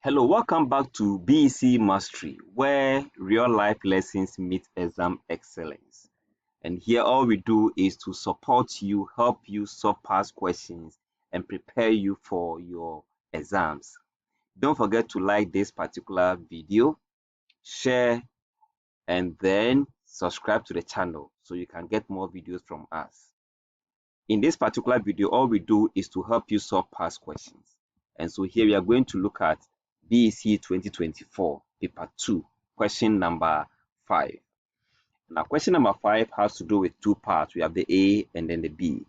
Hello, welcome back to BECE Mastery, where real life lessons meet exam excellence. And here, all we do is to support you, help you solve past questions, and prepare you for your exams. Don't forget to like this particular video, share, and then subscribe to the channel so you can get more videos from us. In this particular video, all we do is to help you solve past questions. And so here we are going to look at BECE 2024, paper 2, question number 5. Now, question number 5 has to do with two parts. We have the A and then the B.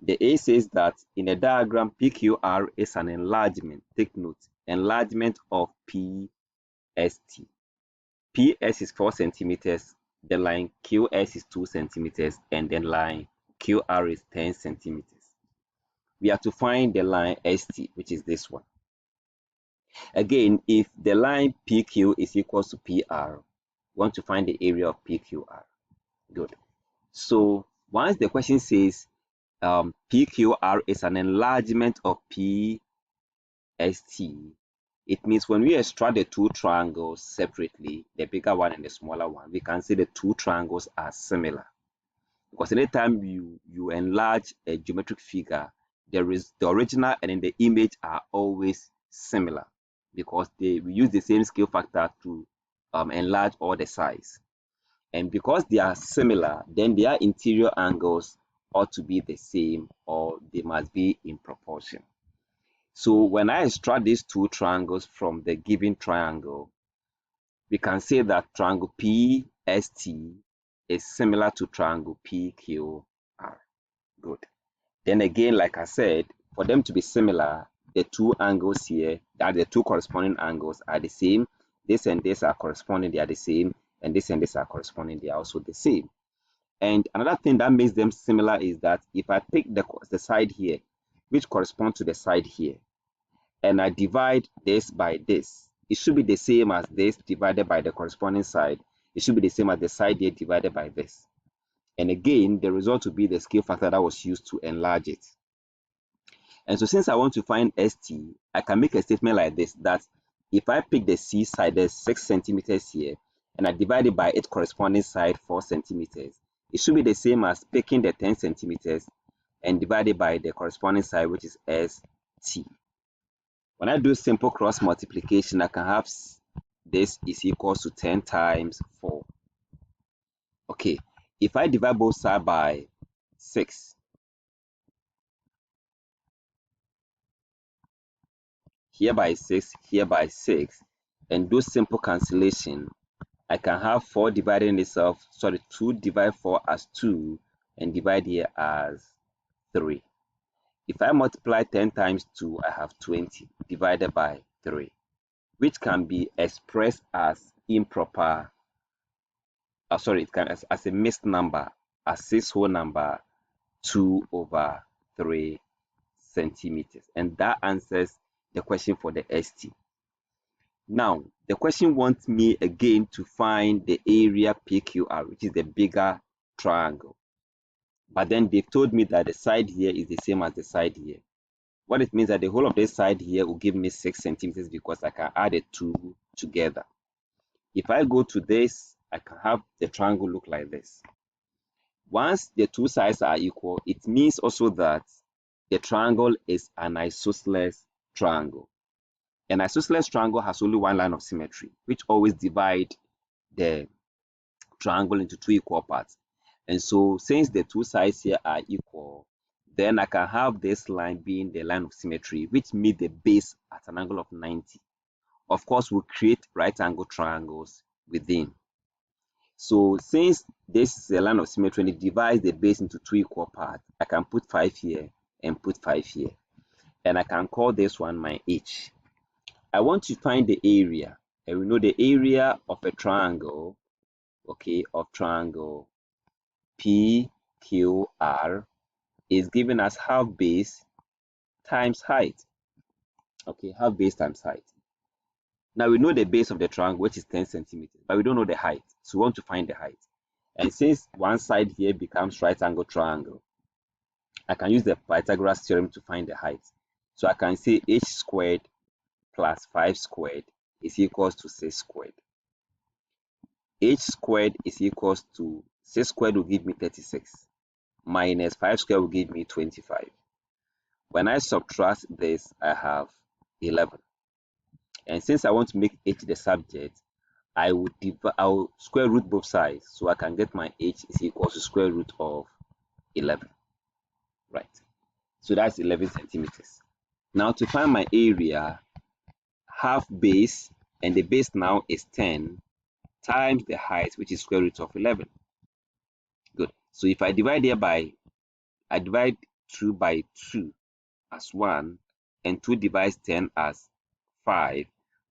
The A says that in a diagram, PQR is an enlargement. Take note, enlargement of PST. PS is 4 centimeters, the line QS is 2 centimeters, and then line QR is 10 centimeters. We have to find the line ST, which is this one. Again, if the line PQ is equal to PR, we want to find the area of PQR. Good. So once the question says PQR is an enlargement of PST, it means when we extract the two triangles separately, the bigger one and the smaller one, we can say the two triangles are similar. Because anytime you enlarge a geometric figure, there is the original and then the image are always similar because we use the same scale factor to enlarge all the size. And because they are similar, then their interior angles ought to be the same or they must be in proportion. So when I extract these two triangles from the given triangle, we can say that triangle PST is similar to triangle PQR. Good. Then again, like I said, for them to be similar, the two angles here, that the two corresponding angles are the same. This and this are corresponding, they are the same. And this are corresponding, they are also the same. And another thing that makes them similar is that if I pick the side here, which corresponds to the side here, and I divide this by this, it should be the same as this divided by the corresponding side. It should be the same as the side here divided by this. And again, the result will be the scale factor that was used to enlarge it. And so since I want to find ST, I can make a statement like this, that if I pick the C side, there's 6 centimeters here, and I divide it by its corresponding side, 4 centimeters, it should be the same as picking the 10 centimeters and divided by the corresponding side, which is ST. When I do simple cross multiplication, I can have this is equal to 10 times 4. Okay, if I divide both sides by 6, here by 6, here by 6, and do simple cancellation, I can have 4 dividing itself, 2 divide 4 as 2 and divide here as 3. If I multiply 10 times 2, I have 20 divided by 3, which can be expressed as improper, it can as a mixed number, as 6 whole number, 2 over 3 centimeters. And that answers the question for the ST. Now, the question wants me again to find the area PQR, which is the bigger triangle. But then they've told me that the side here is the same as the side here. What it means that the whole of this side here will give me 6 centimeters because I can add the two together. If I go to this, I can have the triangle look like this. Once the two sides are equal, it means also that the triangle is an isosceles triangle. An isosceles triangle has only one line of symmetry, which always divides the triangle into two equal parts. And so since the two sides here are equal, then I can have this line being the line of symmetry, which meets the base at an angle of 90. Of course, we'll create right angle triangles within. So since this is a line of symmetry and it divides the base into two equal parts, I can put 5 here and put 5 here. And I can call this one my H. I want to find the area, and we know the area of a triangle, okay, of triangle PQR is given as half base times height. Okay, half base times height. Now we know the base of the triangle, which is 10 centimeters, but we don't know the height. So we want to find the height. And since one side here becomes right angle triangle, I can use the Pythagoras theorem to find the height. So I can say h squared plus 5 squared is equals to 6 squared. H squared is equals to 6 squared will give me 36 minus 5 squared will give me 25. When I subtract this, I have 11. And since I want to make H the subject, I will square root both sides, so I can get my H is equals to square root of 11. Right. So that's 11 centimeters. Now to find my area, half base, and the base now is 10 times the height, which is square root of 11. Good. So if I divide here I divide 2 by 2 as 1, and 2 divides 10 as 5,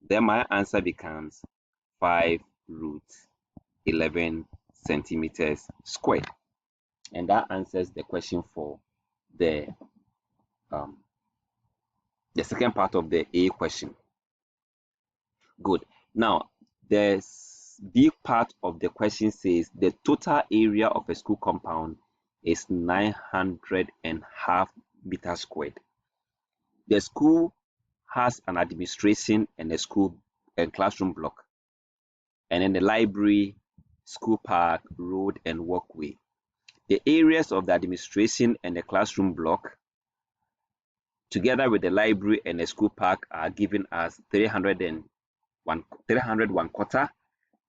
then my answer becomes 5 root 11 centimeters squared. And that answers the question for the second part of the A question. Good. Now, the B part of the question says the total area of a school compound is 900.5 meters squared. The school has an administration and a school and classroom block, and then the library, school park, road, and walkway. The areas of the administration and the classroom block, together with the library and the school park, are given as 301 quarter,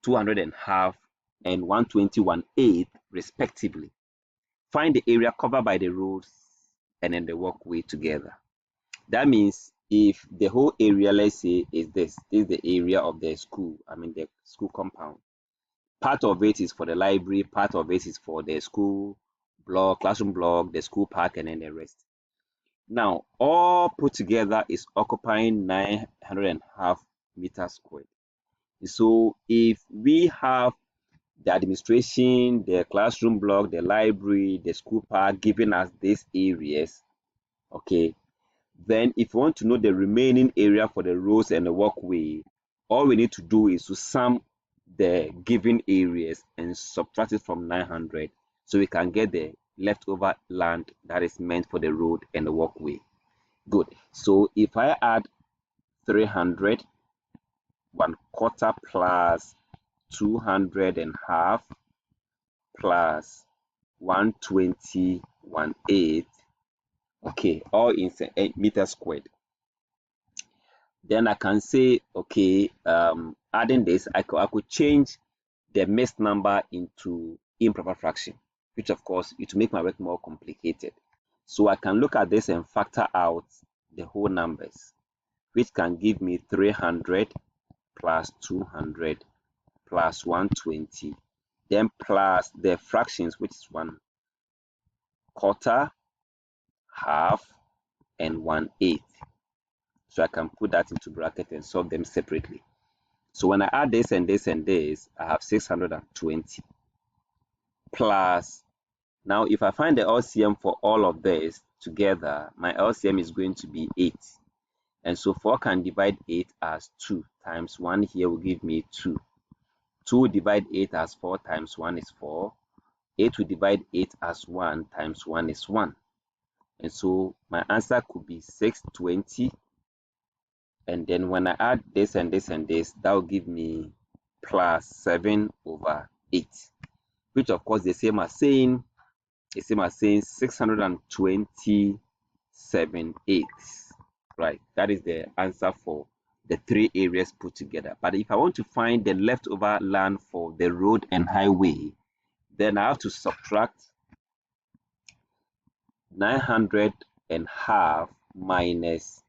200 half, and 121/8 respectively. Find the area covered by the roads and then the walkway together. That means if the whole area, let's say, is this is the area of the school, the school compound. Part of it is for the library, part of it is for the school block, classroom block, the school park, and then the rest. Now, all put together is occupying 900.5 meters squared. So if we have the administration, the classroom block, the library, the school park giving us these areas, okay, then if you want to know the remaining area for the roads and the walkway, all we need to do is to sum the given areas and subtract it from 900, so we can get the leftover land that is meant for the road and the walkway. Good. So if I add 300 1/4 plus 200.5 plus 121/8, okay, all in meters squared, then I can say, okay, adding this, I could change the mixed number into improper fraction, which of course it will make my work more complicated. So I can look at this and factor out the whole numbers, which can give me 300 plus 200 plus 120, then plus the fractions, which is 1/4, half, and 1/8. So I can put that into bracket and solve them separately. So when I add this and this and this, I have 620 plus, now if I find the LCM for all of this together, my LCM is going to be 8. And so 4 can divide 8 as 2 times 1 here will give me 2. 2 divide 8 as 4 times 1 is 4. 8 will divide 8 as 1 times 1 is 1. And so my answer could be 620. And then when I add this and this and this, that will give me plus 7/8, which of course the same as saying 627/8. Right, that is the answer for the 3 areas put together. But if I want to find the leftover land for the road and highway, then I have to subtract 900.5 minus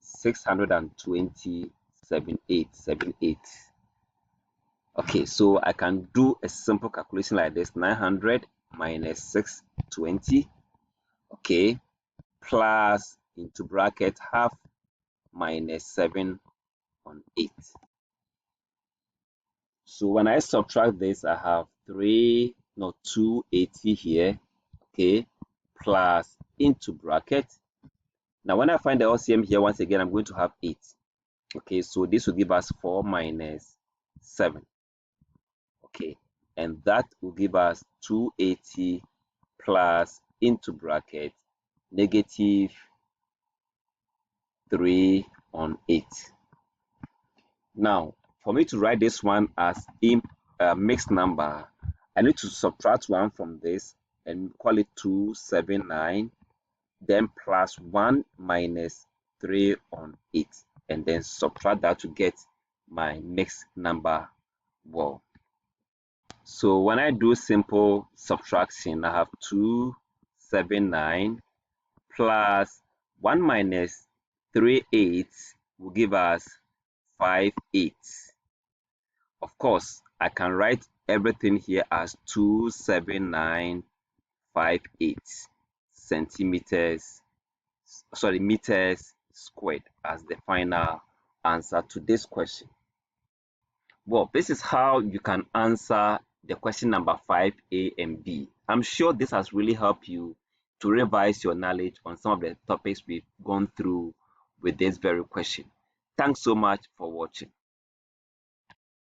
627.878. Okay, so I can do a simple calculation like this: 900 minus 620, okay, plus into bracket half minus 7/8. So when I subtract this, I have 280 here, okay, plus into bracket. Now when I find the LCM here, once again I'm going to have 8. Okay, so this will give us 4 minus 7. Okay, and that will give us 280 plus into bracket negative 3/8. Now, for me to write this one as mixed number, I need to subtract 1 from this and call it 279, then plus 1 minus 3 on 8, and then subtract that to get my mixed number wall. So when I do simple subtraction, I have 279 plus 1 minus 3 8 will give us 5 8. Of course, I can write everything here as 27958 centimeters, meters squared as the final answer to this question. Well, this is how you can answer the question number 5A and B. I'm sure this has really helped you to revise your knowledge on some of the topics we've gone through with this very question. Thanks so much for watching.